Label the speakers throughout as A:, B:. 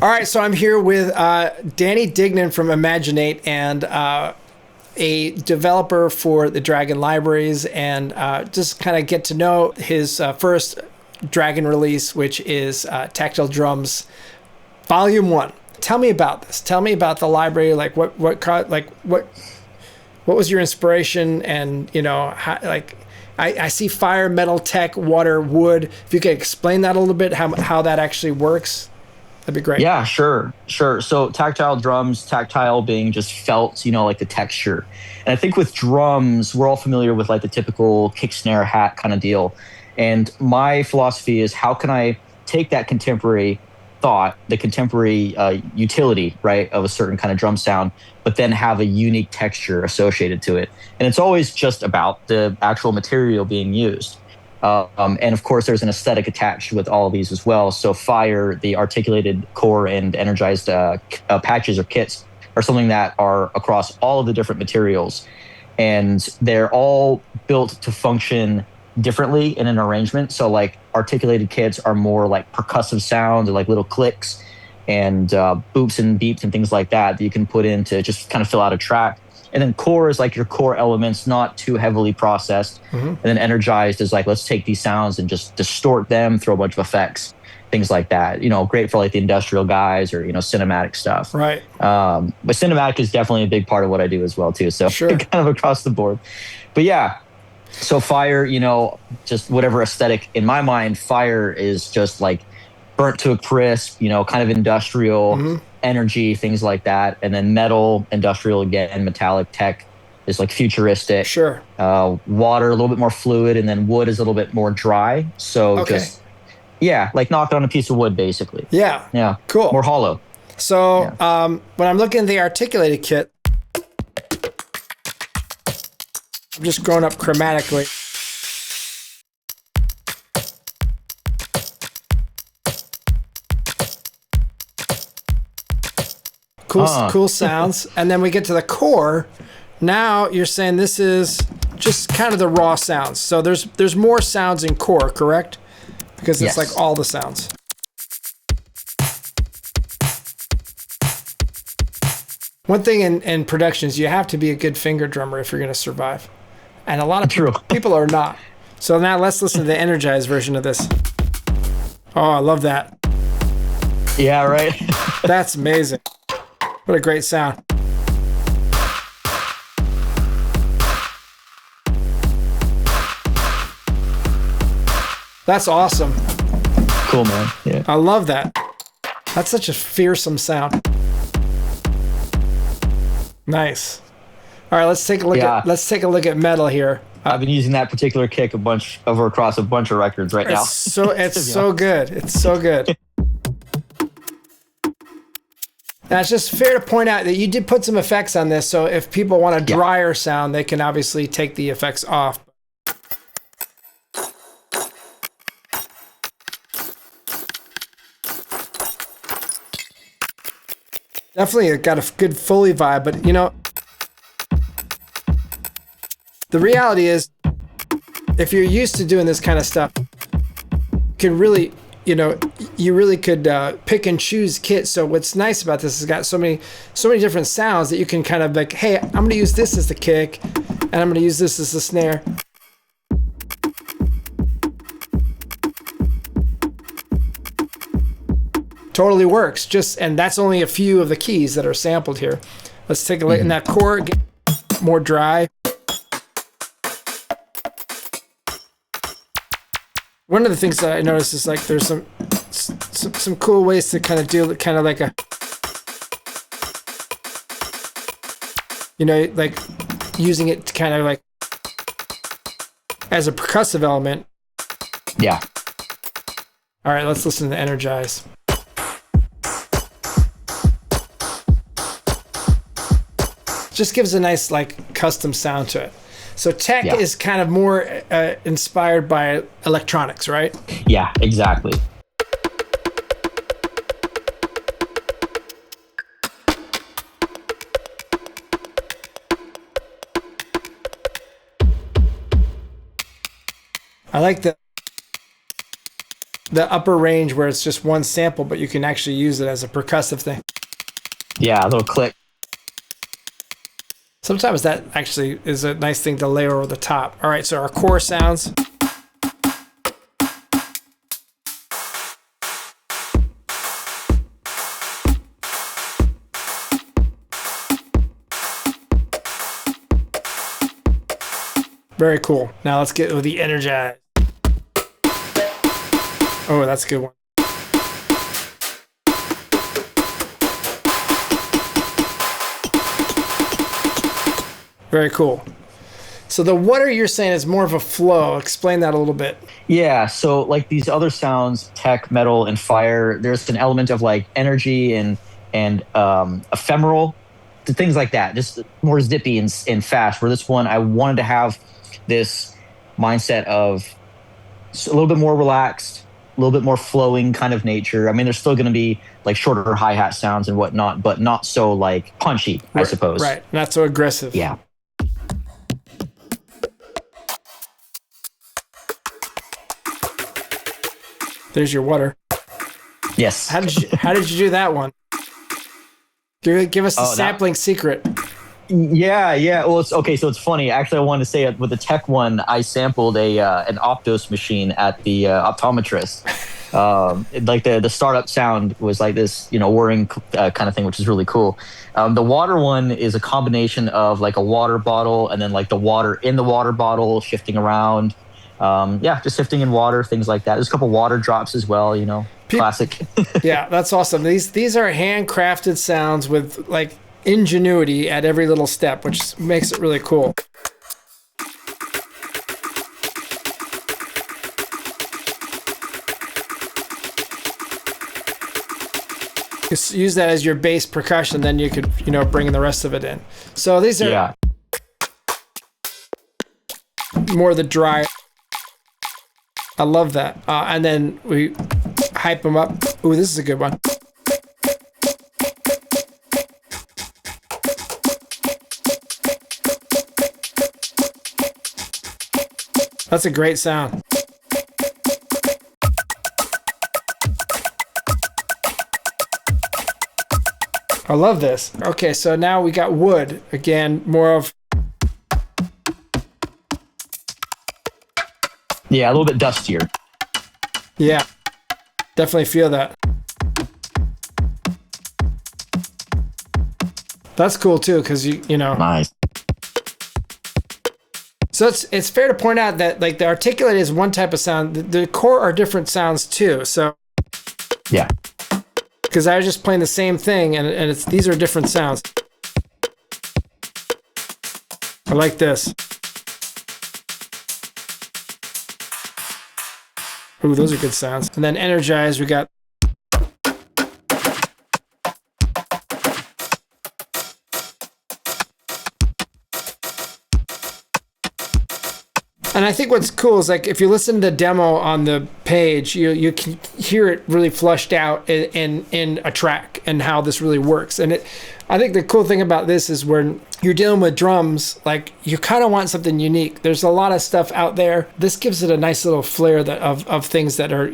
A: All right, so I'm here with Danny Dignan from Imaginate and a developer for the Dragon libraries, and just kind of get to know his first Dragon release, which is Tactile Drums Volume 1. Tell me about this. Tell me about the library. Like what was your inspiration? And I see fire, metal, tech, water, wood. If you could explain that a little bit, how that actually works, that'd be great.
B: Yeah, sure. So tactile drums, tactile being just felt, like the texture. And I think with drums, we're all familiar with like the typical kick, snare, hat kind of deal. And my philosophy is how can I take that contemporary thought, the contemporary utility, right, of a certain kind of drum sound, but then have a unique texture associated to it. And it's always just about the actual material being used. And of course, there's an aesthetic attached with all of these as well. So fire, the articulated core and energized patches or kits are something that are across all of the different materials. And they're all built to function differently in an arrangement. So like articulated kits are more like percussive sounds or like little clicks and boops and beeps and things like that you can put in to just kind of fill out a track. And then core is like your core elements, not too heavily processed.
A: Mm-hmm.
B: And then energized is like, let's take these sounds and just distort them, throw a bunch of effects, things like that. Great for like the industrial guys or, cinematic stuff.
A: Right.
B: But cinematic is definitely a big part of what I do as well too. So
A: Sure.
B: kind of across the board. But yeah, so fire, just whatever aesthetic in my mind, fire is just like burnt to a crisp, kind of industrial.
A: Mm-hmm.
B: Energy, things like that. And then metal, industrial again, and metallic tech is like futuristic.
A: Sure.
B: Water, a little bit more fluid, and then wood is a little bit more dry. So
A: Okay.
B: like knock on a piece of wood, basically.
A: Yeah.
B: Yeah.
A: Cool.
B: More hollow.
A: So when I'm looking at the articulated kit, I'm just growing up chromatically. Cool sounds. And then we get to the core. Now you're saying this is just kind of the raw sounds. So there's more sounds in core, correct? Because it's like all the sounds. One thing in production is you have to be a good finger drummer if you're going to survive. And a lot of people are not. So now let's listen to the energized version of this. Oh, I love that.
B: Yeah, right.
A: That's amazing. What a great sound. That's awesome.
B: Cool, man. Yeah.
A: I love that. That's such a fearsome sound. Nice. All right, let's take a look at metal here.
B: I've been using that particular kick across a bunch of records right now.
A: It's so good. It's so good. Now, it's just fair to point out that you did put some effects on this, so if people want a drier sound, they can obviously take the effects off. Definitely got a good Foley vibe, but the reality is, if you're used to doing this kind of stuff, you can really, you really could pick and choose kits. So what's nice about this is it's got so many different sounds that you can kind of like, hey, I'm going to use this as the kick, and I'm going to use this as the snare. Totally works. And that's only a few of the keys that are sampled here. Let's take a look in that core, get more dry. One of the things that I noticed is like there's some cool ways to kind of do kind of like a, like using it to kind of like as a percussive element.
B: Yeah.
A: All right, let's listen to Energize. Just gives a nice like custom sound to it. So tech is kind of more inspired by electronics, right?
B: Yeah, exactly.
A: I like the the upper range where it's just one sample, but you can actually use it as a percussive thing.
B: Yeah, a little click.
A: Sometimes that actually is a nice thing to layer over the top. All right, so our core sounds. Very cool. Now let's get with the energize. Oh, that's a good one. Very cool. So the water you're saying is more of a flow. Explain that a little bit.
B: Yeah, so like these other sounds, tech, metal, and fire, there's an element of like energy and ephemeral, things like that, just more zippy and fast. Where this one, I wanted to have this mindset of a little bit more relaxed, a little bit more flowing kind of nature. I mean, there's still going to be like shorter hi-hat sounds and whatnot, but not so like punchy, I suppose.
A: Right, not so aggressive.
B: Yeah.
A: There's your water.
B: Yes.
A: How did you do that one? Give us the sampling secret.
B: Yeah. Well, it's okay. So it's funny. Actually, I wanted to say with the tech one, I sampled an Optos machine at the optometrist. Like the startup sound was like this, whirring kind of thing, which is really cool. The water one is a combination of like a water bottle and then like the water in the water bottle shifting around. Just shifting in water, things like that. There's a couple water drops as well, classic.
A: Yeah, that's awesome. These are handcrafted sounds with like ingenuity at every little step, which makes it really cool. Just use that as your bass percussion, then you could, bring the rest of it in. So these are more the dry. I love that. And then we hype them up. Ooh, this is a good one. That's a great sound. I love this. Okay, so now we got wood. Again, more of...
B: Yeah, a little bit dustier.
A: Yeah, definitely feel that. That's cool too, because you know.
B: Nice.
A: So it's fair to point out that like the articulate is one type of sound. The core are different sounds too. So.
B: Yeah.
A: Because I was just playing the same thing, and these are different sounds. I like this. Ooh, those are good sounds. And then energize, we got. And I think what's cool is like if you listen to the demo on the page, you can hear it really flushed out in a track and how this really works. And I think the cool thing about this is when you're dealing with drums, like you kind of want something unique. There's a lot of stuff out there. This gives it a nice little flair of things that are,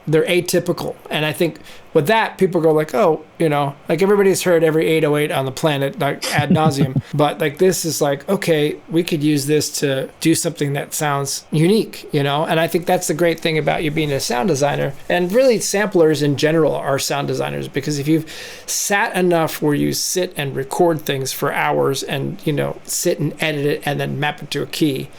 A: they're atypical. And I think with that, people go like, oh, like everybody's heard every 808 on the planet, like ad nauseum. But like this is like, okay, we could use this to do something that sounds unique, And I think that's the great thing about you being a sound designer. And really samplers in general are sound designers, because if you've sat enough where you sit and record things for hours and, sit and edit it and then map it to a key,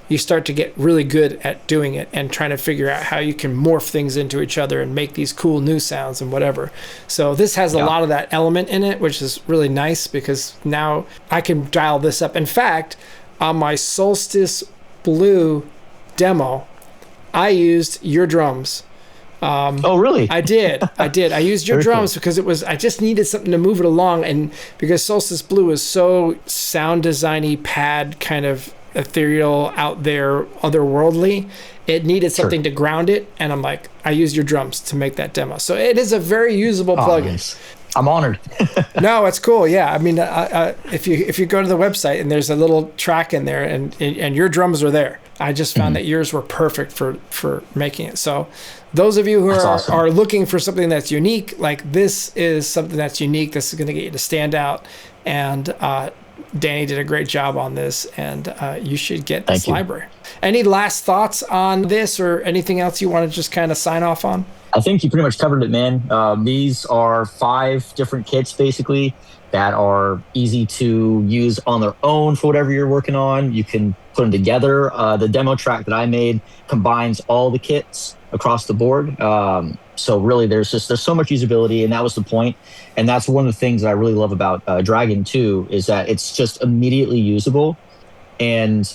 A: you start to get really good at doing it and trying to figure out how you can morph things into each other and make these cool new sounds and whatever. So this has a lot of that element in it, which is really nice because now I can dial this up. In fact, on my Solstice Blue demo, I used your drums.
B: Oh, really?
A: I did. I used your drums because I just needed something to move it along. And because Solstice Blue is so sound designy, pad kind of ethereal, out there, otherworldly, it needed something to ground it. And I'm like, I used your drums to make that demo. So it is a very usable plugin.
B: Nice. I'm honored.
A: No, it's cool. Yeah. I mean, if you go to the website and there's a little track in there and your drums are there. I just found that yours were perfect for making it. So those of you who are looking for something that's unique, like this is something that's unique. This is going to get you to stand out. And Danny did a great job on this, and you should get this library. Any last thoughts on this or anything else you want to just kind of sign off on?
B: I think you pretty much covered it, man. These are 5 different kits, basically, that are easy to use on their own for whatever you're working on. You can put them together. The demo track that I made combines all the kits across the board. So really, there's so much usability, and that was the point. And that's one of the things that I really love about Dragon 2 is that it's just immediately usable. And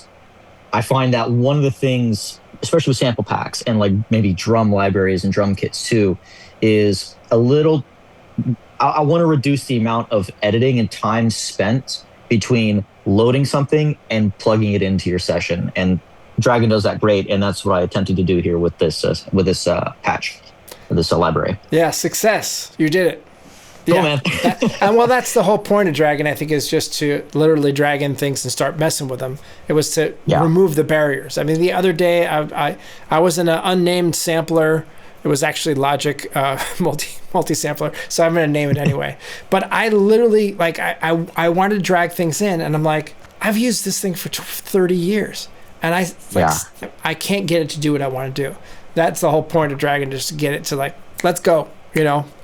B: I find that one of the things, especially with sample packs and like maybe drum libraries and drum kits too, is a little, I want to reduce the amount of editing and time spent between loading something and plugging it into your session. And Dragon does that great, and that's what I attempted to do here with this patch, this library.
A: Yeah, success. You did it.
B: Cool, man.
A: And well, that's the whole point of Dragon, I think, is just to literally drag in things and start messing with them. It was to remove the barriers. I mean, the other day, I was in an unnamed sampler. It was actually Logic multi-sampler, so I'm going to name it anyway. But I literally, like, I wanted to drag things in, and I'm like, I've used this thing for 30 years, and I can't get it to do what I want to do. That's the whole point of Dragon, just to get it to, like, let's go,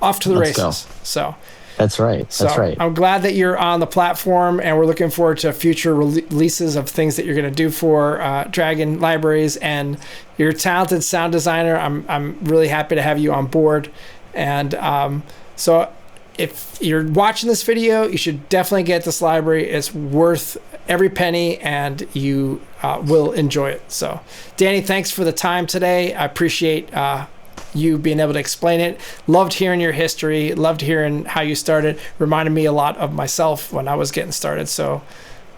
A: off to the races. So
B: that's right. That's right.
A: I'm glad that you're on the platform, and we're looking forward to future releases of things that you're going to do for Dragon libraries. And you're a talented sound designer. I'm really happy to have you on board. And so if you're watching this video, you should definitely get this library. It's worth every penny, and you will enjoy it. So, Danny, thanks for the time today. I appreciate you being able to explain it. Loved hearing your history. Loved hearing how you started. Reminded me a lot of myself when I was getting started. So,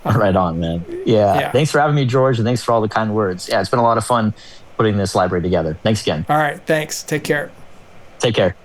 B: right on, man. Yeah. Thanks for having me, George, and thanks for all the kind words. Yeah, it's been a lot of fun putting this library together. Thanks again.
A: All right. Thanks. Take care.
B: Take care.